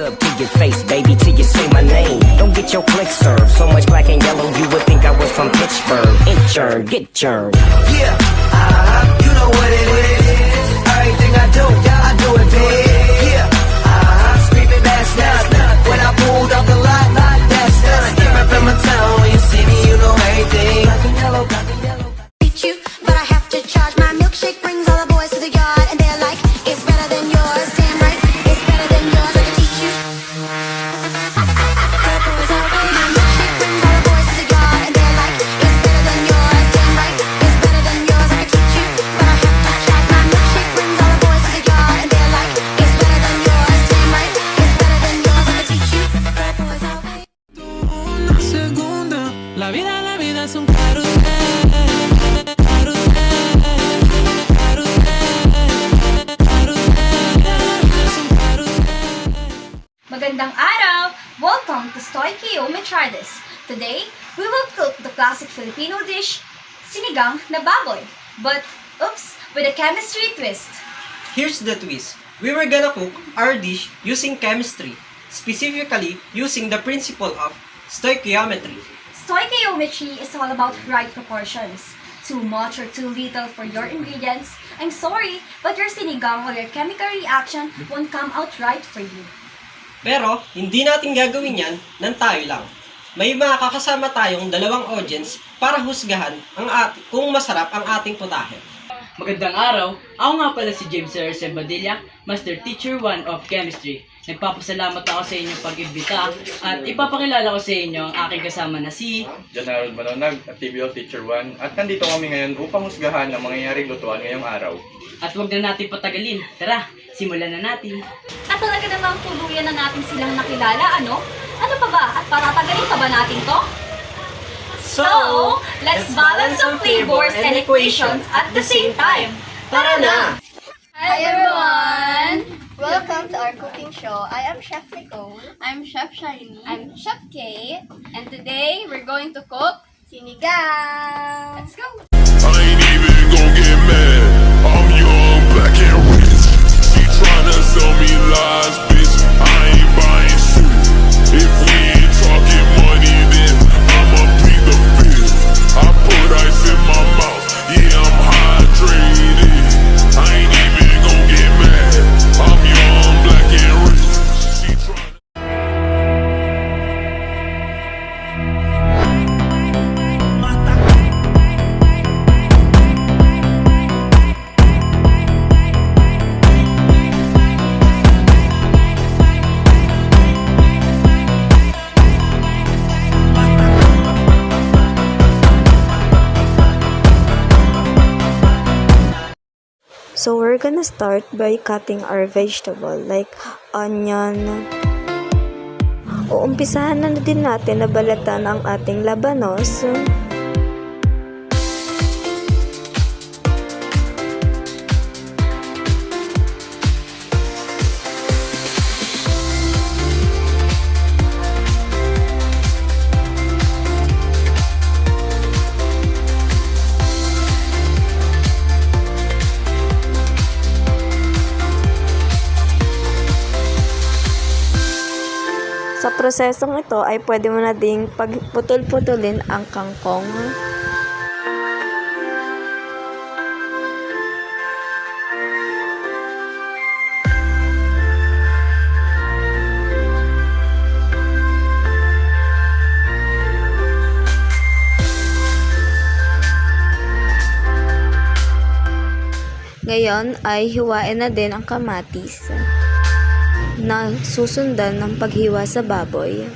up to your face, baby, till you say my name. Don't get your flick served. So much black and yellow, you would think I was from Pittsburgh. Intern, get churned. Yeah, you know what it is. Everything I do it big. Yeah, screaming that's nothing. When I pulled off the lot, that's done. Step up in my town, when you see me, you know everything. Black and yellow, black and yellow. Beat you, but I have to charge. My milkshake brings all the boys to the yard, and they're like, it's better than yours. Damn right, it's better than yours. I can teach you. Bad boys all day. My milkshake brings all the boys to the yard, and they're like, it's better than yours. Damn right, it's better than yours. I can teach you, but I have to charge. My milkshake brings all the boys to the yard, and they're like, it's better than yours. Damn right, it's better than yours. I can teach you. Bad boys all day. Una segunda, la vida es un carrusel. Magandang araw! Welcome to Stoichio Metridis. Today, we will cook the classic Filipino dish, sinigang na baboy. But, oops, with a chemistry twist. Here's the twist. We were gonna cook our dish using chemistry, specifically using the principle of stoichiometry. Stoichiometry is all about right proportions. Too much or too little for your ingredients. I'm sorry, but your sinigang or your chemical reaction won't come out right for you. Pero, hindi natin gagawin yan ng tayo lang. May mga kakasama tayong dalawang audience para husgahan kung masarap ang ating putahe. Magandang araw! Ako nga pala si James R. Badilla, Master Teacher 1 of Chemistry. Nagpapasalamat ako sa inyong pag-imbita at ipapakilala ko sa inyo ang aking kasama na si John Harold Manonag at TBO Teacher 1 at nandito kami ngayon upang husgahan ang mangyayaring lutuan ngayong araw. at huwag na natin patagalin. Tara, simulan na natin. At talaga namang tuluyan na natin silang nakilala, ano? Ano pa ba? At patatagalin pa ba natin to? So, let's balance some flavors and equations at the same time. Tara na! Hi everyone! Welcome to our cooking show. I am Chef Nicole. I'm Chef Shiny. I'm Chef Kay. And today, we're going to cook Sinigang! Let's go! I ain't even gon' get mad. I'm young, black and rich. She tryna sell me lies, bitch. I ain't buying shit. If we ain't talking money, then I'ma plead the fifth. I put ice in my mouth. Yeah, I'm hydrated. I ain't even gon' get mad. I'm young, black and rich. She tryna. So we're gonna start by cutting our vegetable like onion. Uumpisahan na din natin na balatan ang ating labanos. Sa prosesong ito ay pwede mo na ding pagputol-putulin ang kangkong. Ngayon ay hiwain na din ang kamatis na susundan ng paghiwa sa baboy.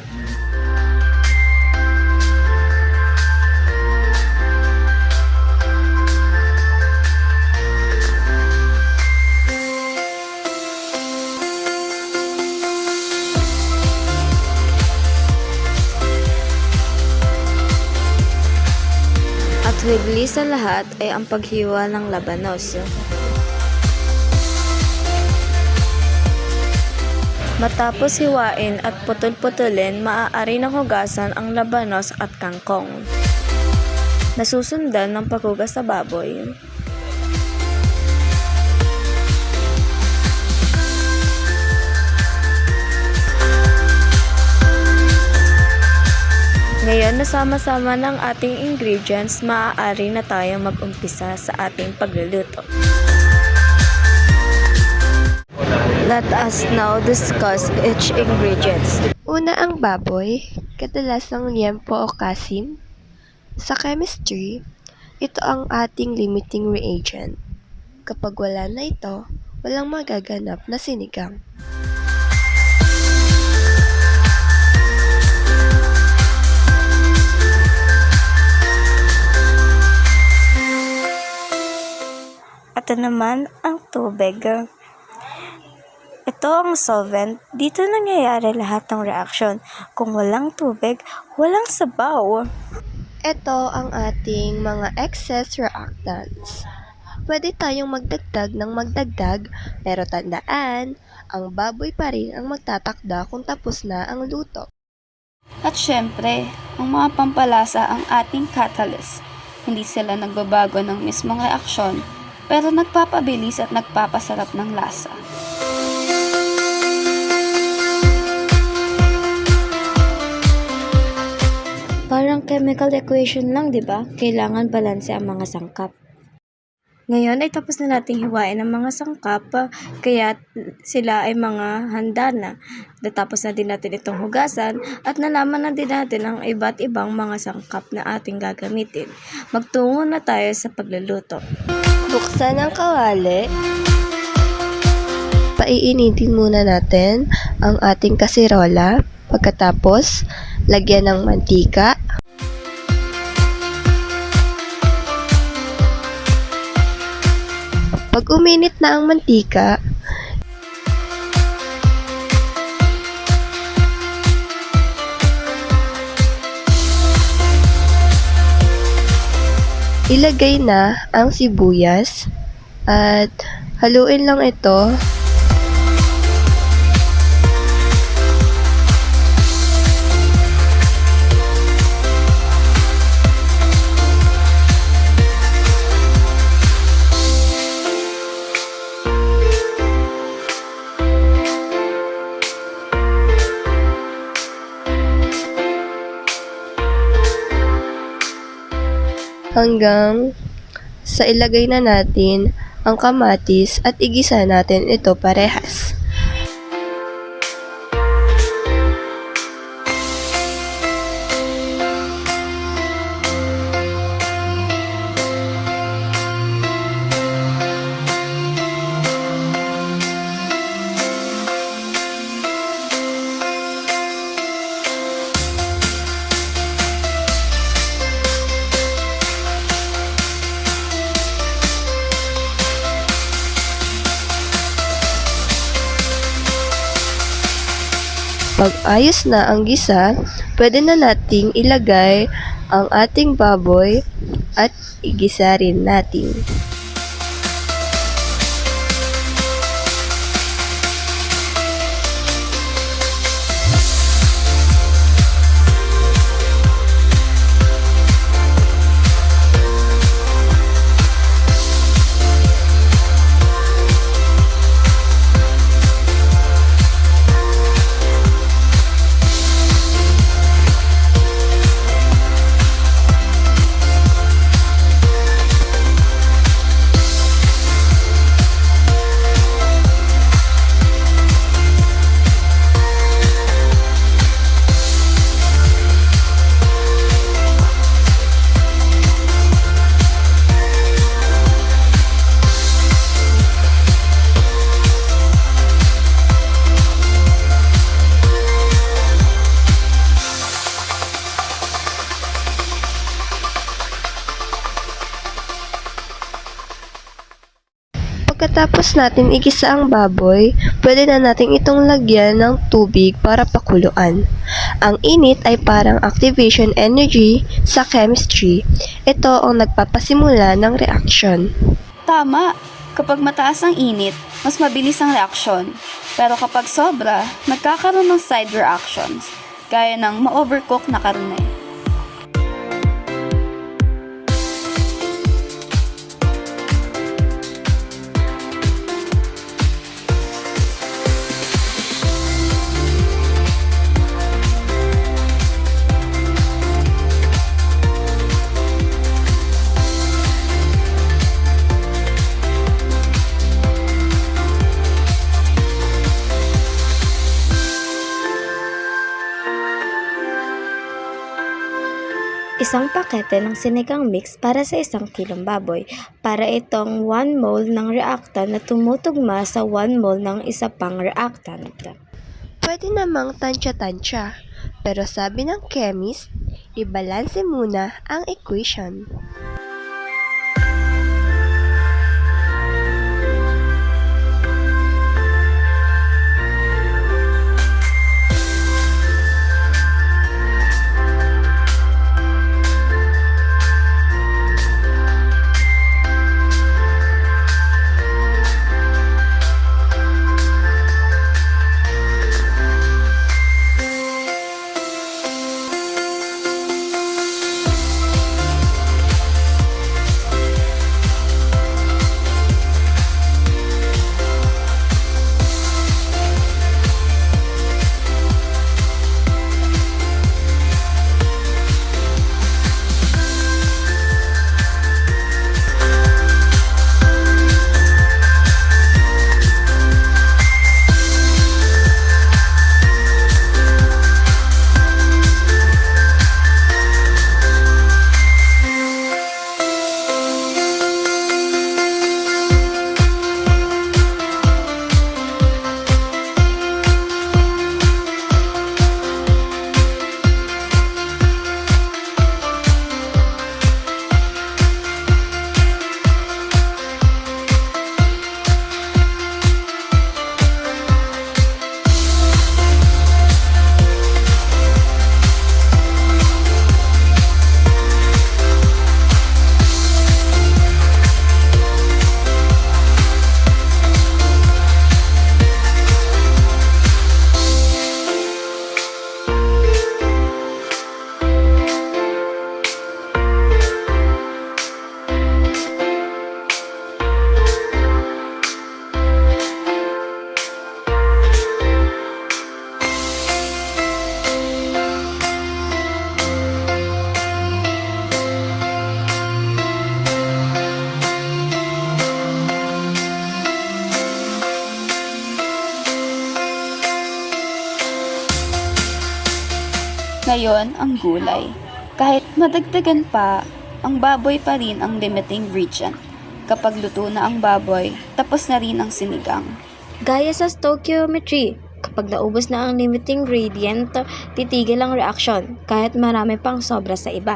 At higli sa lahat ay ang paghiwa ng labanos. Matapos hiwain at putol-putulin, maaari nang hugasan ang labanos at kangkong. Nasusundan ng paghugas sa baboy. Ngayon nasama-sama ng ating ingredients, maaari na tayong mag-umpisa sa ating pagluluto. Let us now discuss each ingredients. Una ang baboy, kadalasang liempo o kasim. Sa chemistry, ito ang ating limiting reagent. Kapag wala na ito, walang magaganap na sinigang. Ito naman ang tubig. Ito ang solvent. Dito nangyayari lahat ng reaksyon. Kung walang tubig, walang sabaw. Ito ang ating mga excess reactants. Pwede tayong magdagdag ng magdagdag, pero tandaan, ang baboy pa rin ang magtatakda kung tapos na ang luto. At syempre, ang mga pampalasa ang ating catalyst. Hindi sila nagbabago ng mismong reaksyon, pero nagpapabilis at nagpapasarap ng lasa. Parang chemical equation lang, di ba? Kailangan balanse ang mga sangkap. Ngayon ay tapos na nating hiwain ang mga sangkap, kaya sila ay mga handa na. Natapos na din natin itong hugasan at nalaman na din natin ang iba't ibang mga sangkap na ating gagamitin. Magtungo na tayo sa pagluluto. Buksan ang kawali. Paiinitin muna natin ang ating kasirola. Pagkatapos, lagyan ng mantika. Pag uminit na ang mantika, ilagay na ang sibuyas at haluin lang ito. Hanggang sa ilagay na natin ang kamatis at igisa natin ito parehas. Pag ayos na ang gisa, pwede na nating ilagay ang ating baboy at igisa rin natin. Pagkatapos natin igisa ang baboy, pwede na natin itong lagyan ng tubig para pakuluan. Ang init ay parang activation energy sa chemistry. Ito ang nagpapasimula ng reaction. Tama! Kapag mataas ang init, mas mabilis ang reaksyon. Pero kapag sobra, nagkakaroon ng side reactions, gaya ng ma-overcook na karne. isang pakete ng sinigang mix para sa 1 kilong baboy. Para itong 1 mole ng reactant na tumutugma sa 1 mole ng isa pang reactant. Pwede namang tansya-tansya, pero sabi ng chemist, ibalanse muna ang equation. Ngayon, ang gulay. Kahit madagdagan pa, ang baboy pa rin ang limiting ingredient. Kapag luto na ang baboy, tapos na rin ang sinigang. Gaya sa stoichiometry, kapag naubos na ang limiting ingredient, titigil ang reaction kahit marami pang sobra sa iba.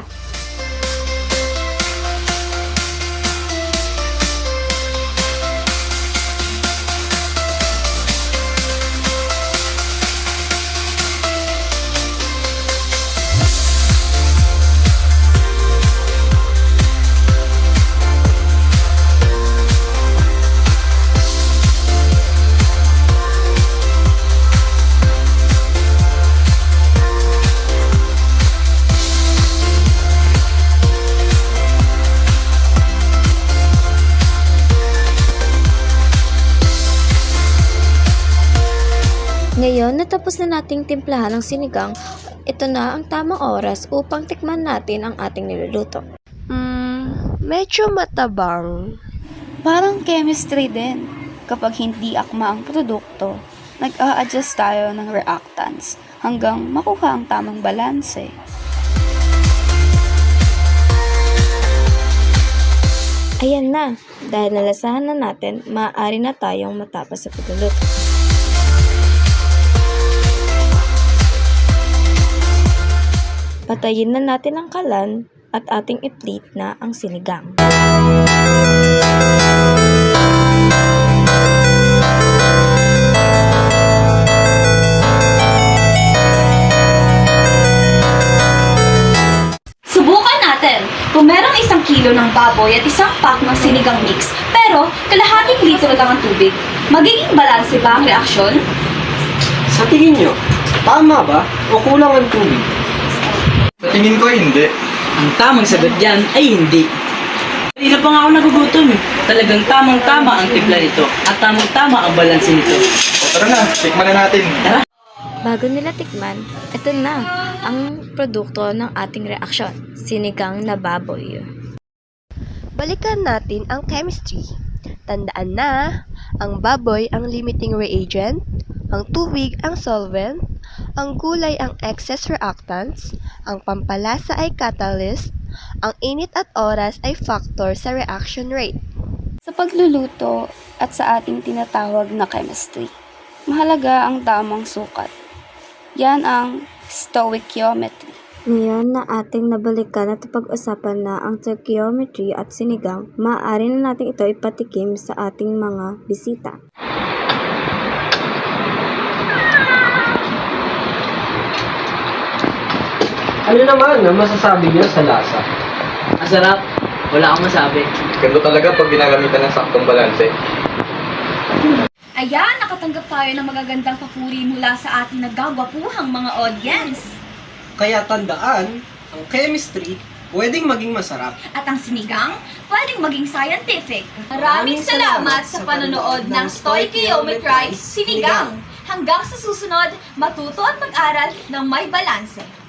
Ngayon, natapos na nating timplahan ang sinigang, ito na ang tamang oras upang tikman natin ang ating niluluto. Medyo matabang. Parang chemistry din. Kapag hindi akma ang produkto, nag-a-adjust tayo ng reactants hanggang makuha ang tamang balanse. Ayan na, dahil nalasahan na natin, maaari na tayong matapos sa pagluluto. Patayin na natin ang kalan at ating i-plate na ang sinigang. Subukan natin! Kung merong 1 kilo ng baboy at 1 pack ng sinigang mix, pero kalahating litro lang ang tubig, magiging balanse ba ang reaksyon? Sa tingin nyo, tama ba o kulang ang tubig? Sa tingin ko hindi. Ang tamang sagot dyan ay hindi. Kanina pa nga ako nagugutom eh. Talagang tamang-tama ang timpla nito at tamang-tama ang balanse nito. Tara na, tikman na natin. Tara! Bago nila tikman, ito na ang produkto ng ating reaksyon, sinigang na baboy. Balikan natin ang chemistry. Tandaan na, ang baboy ang limiting reagent, ang tubig ang solvent, ang gulay ang excess reactants, ang pampalasa ay catalyst, ang init at oras ay factor sa reaction rate. Sa pagluluto at sa ating tinatawag na chemistry, mahalaga ang tamang sukat. Yan ang stoichiometry. Ngayon na ating nabalikan at pag-usapan na ang stoichiometry at sinigang, maaari na natin ito ipatikim sa ating mga bisita. Ano naman ang masasabi niyo sa lasa? Ang sarap. Wala akong masabi. Ganito talaga pag ginagamitan ng saktong balanse. Ayan, nakatanggap tayo ng magagandang papuri mula sa ating nagagwapuhang mga audience. Kaya tandaan, ang chemistry pwedeng maging masarap. At ang sinigang, pwedeng maging scientific. Maraming salamat sa panonood ng Stoichiometry Sinigang. Hanggang sa susunod, matuto at mag-aral ng may balanse.